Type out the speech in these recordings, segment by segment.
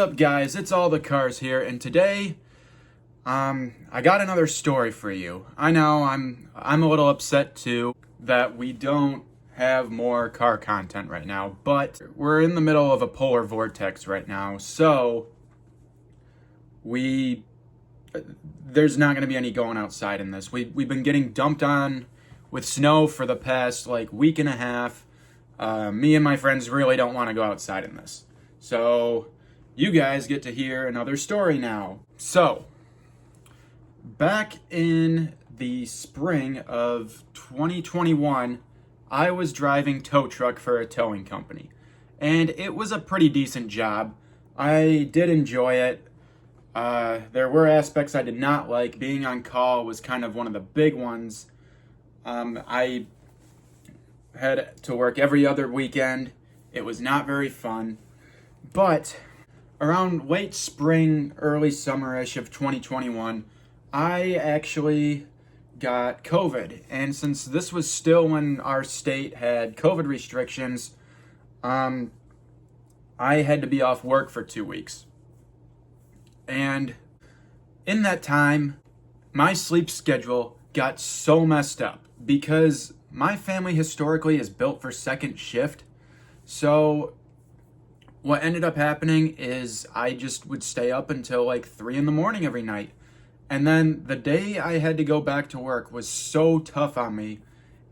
up, guys? It's All the Cars here, and today, I got another story for you. I know I'm a little upset too that we don't have more car content right now, but we're in the middle of a polar vortex right now, so there's not going to be any going outside in this. We've been getting dumped on with snow for the past week and a half. Me and my friends really don't want to go outside in this. So you guys get to hear another story now. So back in the spring of 2021, I was driving tow truck for a towing company, and it was a pretty decent job. I did enjoy it. There were aspects I did not like. Being on call was kind of one of the big ones. I had to work every other weekend. It was not very fun. But around late spring, early summerish of 2021, I actually got COVID. And since this was still when our state had COVID restrictions, I had to be off work for 2 weeks. And in that time, my sleep schedule got so messed up because my family historically is built for second shift. So what ended up happening is I just would stay up until 3 in the morning every night. And then the day I had to go back to work was so tough on me.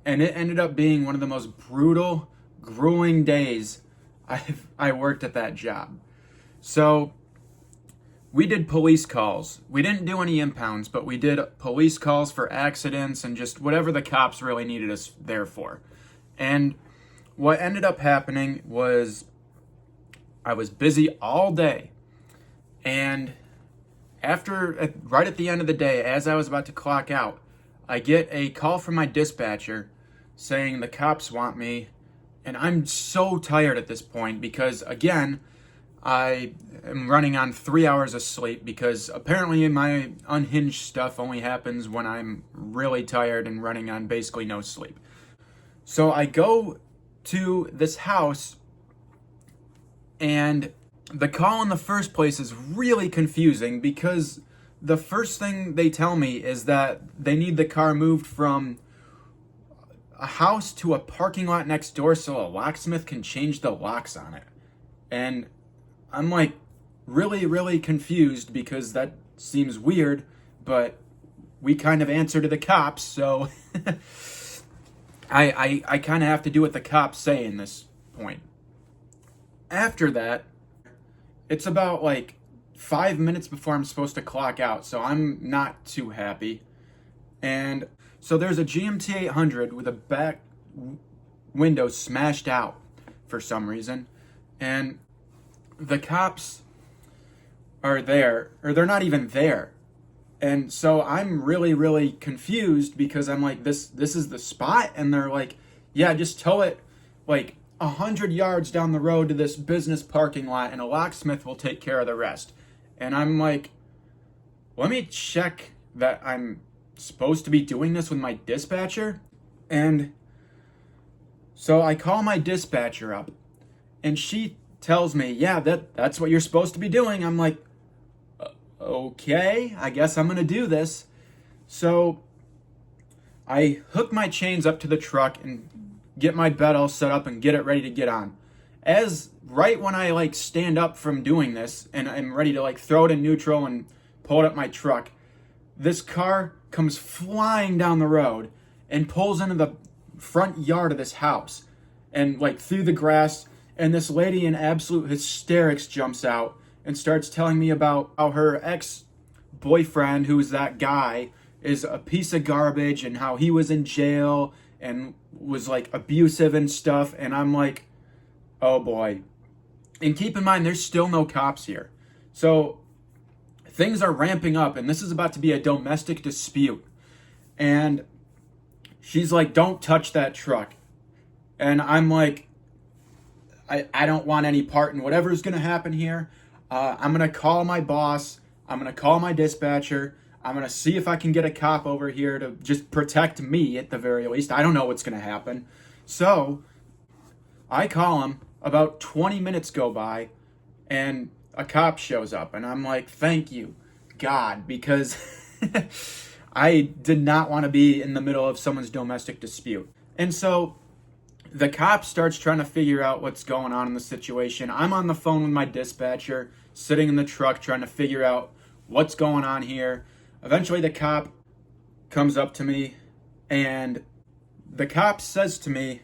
And it ended up being one of the most brutal, grueling days I worked at that job. So we did police calls. We didn't do any impounds, but we did police calls for accidents and just whatever the cops really needed us there for. And what ended up happening was I was busy all day. And right at the end of the day, as I was about to clock out, I get a call from my dispatcher saying the cops want me. And I'm so tired at this point because, again, I am running on 3 hours of sleep because apparently my unhinged stuff only happens when I'm really tired and running on basically no sleep. So I go to this house, and the call in the first place is really confusing because the first thing they tell me is that they need the car moved from a house to a parking lot next door so a locksmith can change the locks on it. And I'm really, really confused because that seems weird, but we kind of answer to the cops, so I kind of have to do what the cops say in this point. After that, it's about 5 minutes before I'm supposed to clock out, so I'm not too happy. And so there's a GMT 800 with a back window smashed out for some reason, and the cops are there, or they're not even there. And so I'm really, really confused because I'm like, this is the spot? And they're like, yeah, just tow it 100 yards down the road to this business parking lot and a locksmith will take care of the rest. And I'm like, let me check that I'm supposed to be doing this with my dispatcher. And so I call my dispatcher up, and she tells me, yeah, that's what you're supposed to be doing. I'm like, okay, I guess I'm gonna do this. So I hook my chains up to the truck and get my bed all set up and get it ready to get on. Right when I stand up from doing this and I'm ready to throw it in neutral and pull it up my truck, this car comes flying down the road and pulls into the front yard of this house and through the grass. And this lady in absolute hysterics jumps out and starts telling me about how her ex-boyfriend, who's that guy, is a piece of garbage and how he was in jail and was abusive and stuff. And I'm like, oh boy. And keep in mind, there's still no cops here. So things are ramping up, and this is about to be a domestic dispute. And she's like, don't touch that truck. And I'm like, I don't want any part in whatever's going to happen here. I'm going to call my boss. I'm going to call my dispatcher. I'm going to see if I can get a cop over here to just protect me at the very least. I don't know what's going to happen. So I call him. About 20 minutes go by, and a cop shows up, and I'm like, thank you, God, because I did not want to be in the middle of someone's domestic dispute. And so the cop starts trying to figure out what's going on in the situation. I'm on the phone with my dispatcher, sitting in the truck trying to figure out what's going on here. Eventually the cop comes up to me, and the cop says to me,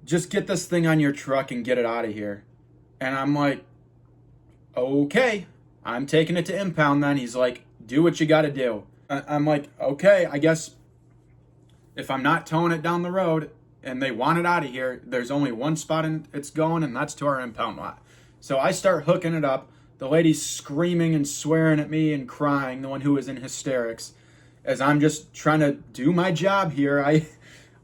just get this thing on your truck and get it out of here. And I'm like, okay, I'm taking it to impound then. He's like, do what you got to do. I'm like, okay, I guess if I'm not towing it down the road and they want it out of here, there's only one spot it's going, and that's to our impound lot. So I start hooking it up. The lady's screaming and swearing at me and crying, the one who was in hysterics, as I'm just trying to do my job here.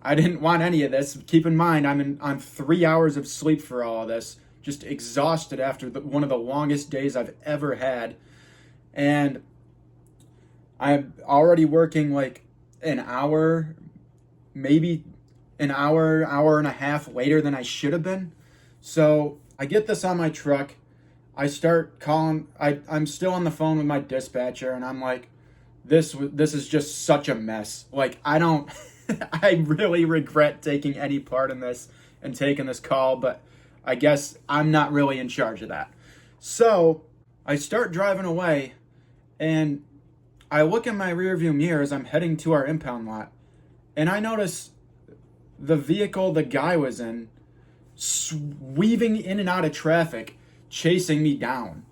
I didn't want any of this. Keep in mind, I'm on 3 hours of sleep for all of this, just exhausted after one of the longest days I've ever had. And I'm already working like an hour, maybe an hour and a half later than I should have been. So I get this on my truck. I start calling. I'm still on the phone with my dispatcher, and I'm like, this is just such a mess. Like, I don't, I really regret taking any part in this and taking this call, but I guess I'm not really in charge of that. So I start driving away, and I look in my rearview mirror as I'm heading to our impound lot, and I notice the vehicle the guy was in weaving in and out of traffic, chasing me down.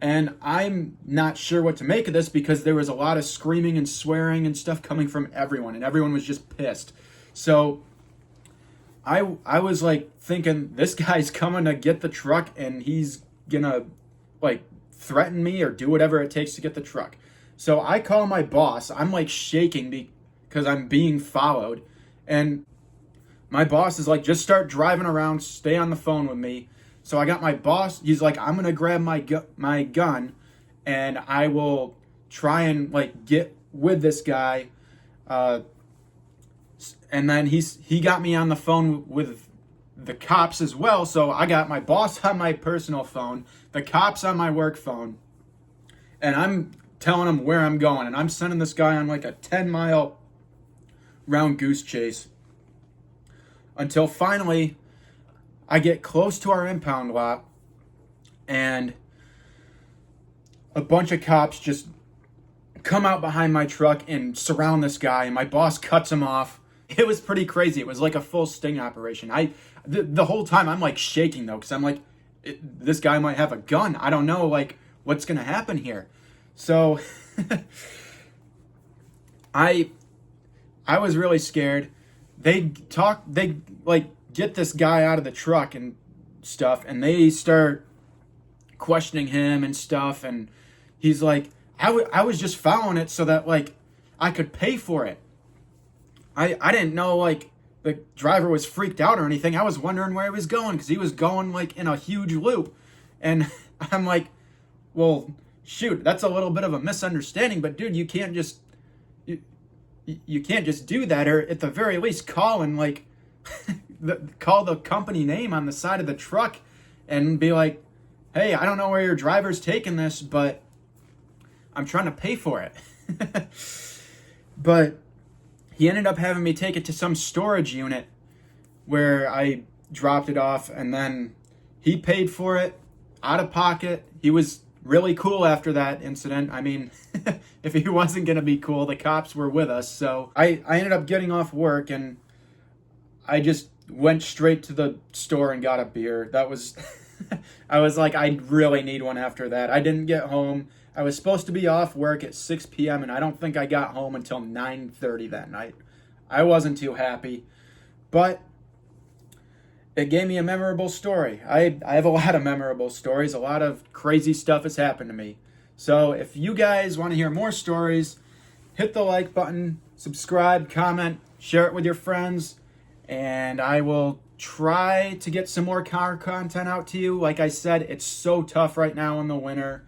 And I'm not sure what to make of this, because there was a lot of screaming and swearing and stuff coming from everyone, and everyone was just pissed. So I was like thinking, this guy's coming to get the truck, and he's gonna like threaten me or do whatever it takes to get the truck. So I call my boss. I'm like shaking because I'm being followed, and my boss is like, just start driving around, stay on the phone with me. So I got my boss, he's like, I'm going to grab my gun, and I will try and like get with this guy. And then he got me on the phone with the cops as well. So I got my boss on my personal phone, the cops on my work phone, and I'm telling him where I'm going. And I'm sending this guy on like a 10-mile round goose chase until finally I get close to our impound lot, and a bunch of cops just come out behind my truck and surround this guy, and my boss cuts him off. It was pretty crazy. It was like a full sting operation. The whole time I'm like shaking though, because I'm like, this guy might have a gun. I don't know like what's gonna happen here. So I was really scared. They like get this guy out of the truck and stuff, and they start questioning him and stuff, and he's like, I was just following it so that like I could pay for it. I didn't know like the driver was freaked out or anything. I was wondering where he was going, because he was going like in a huge loop, and I'm like, well, shoot, that's a little bit of a misunderstanding, but dude, you can't just do that, or at the very least call and like call the company name on the side of the truck and be like, hey, I don't know where your driver's taking this, but I'm trying to pay for it. But he ended up having me take it to some storage unit where I dropped it off, and then he paid for it out of pocket. He was really cool after that incident. I mean, if he wasn't going to be cool, the cops were with us. So I ended up getting off work, and I just went straight to the store and got a beer. That was, I was like, I really need one after that. I didn't get home. I was supposed to be off work at 6 p.m. and I don't think I got home until 9:30 that night. I wasn't too happy, but it gave me a memorable story. I have a lot of memorable stories. A lot of crazy stuff has happened to me. So if you guys want to hear more stories, hit the like button, subscribe, comment, share it with your friends, and I will try to get some more car content out to you. Like I said, it's so tough right now in the winter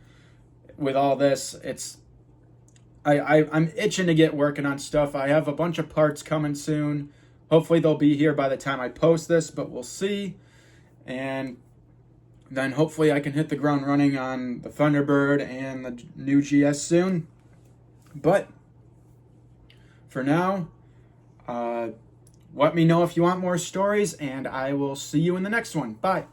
with all this. I'm itching to get working on stuff. I have a bunch of parts coming soon. Hopefully they'll be here by the time I post this, but we'll see. And then hopefully I can hit the ground running on the Thunderbird and the new GS soon. But for now, let me know if you want more stories, and I will see you in the next one. Bye.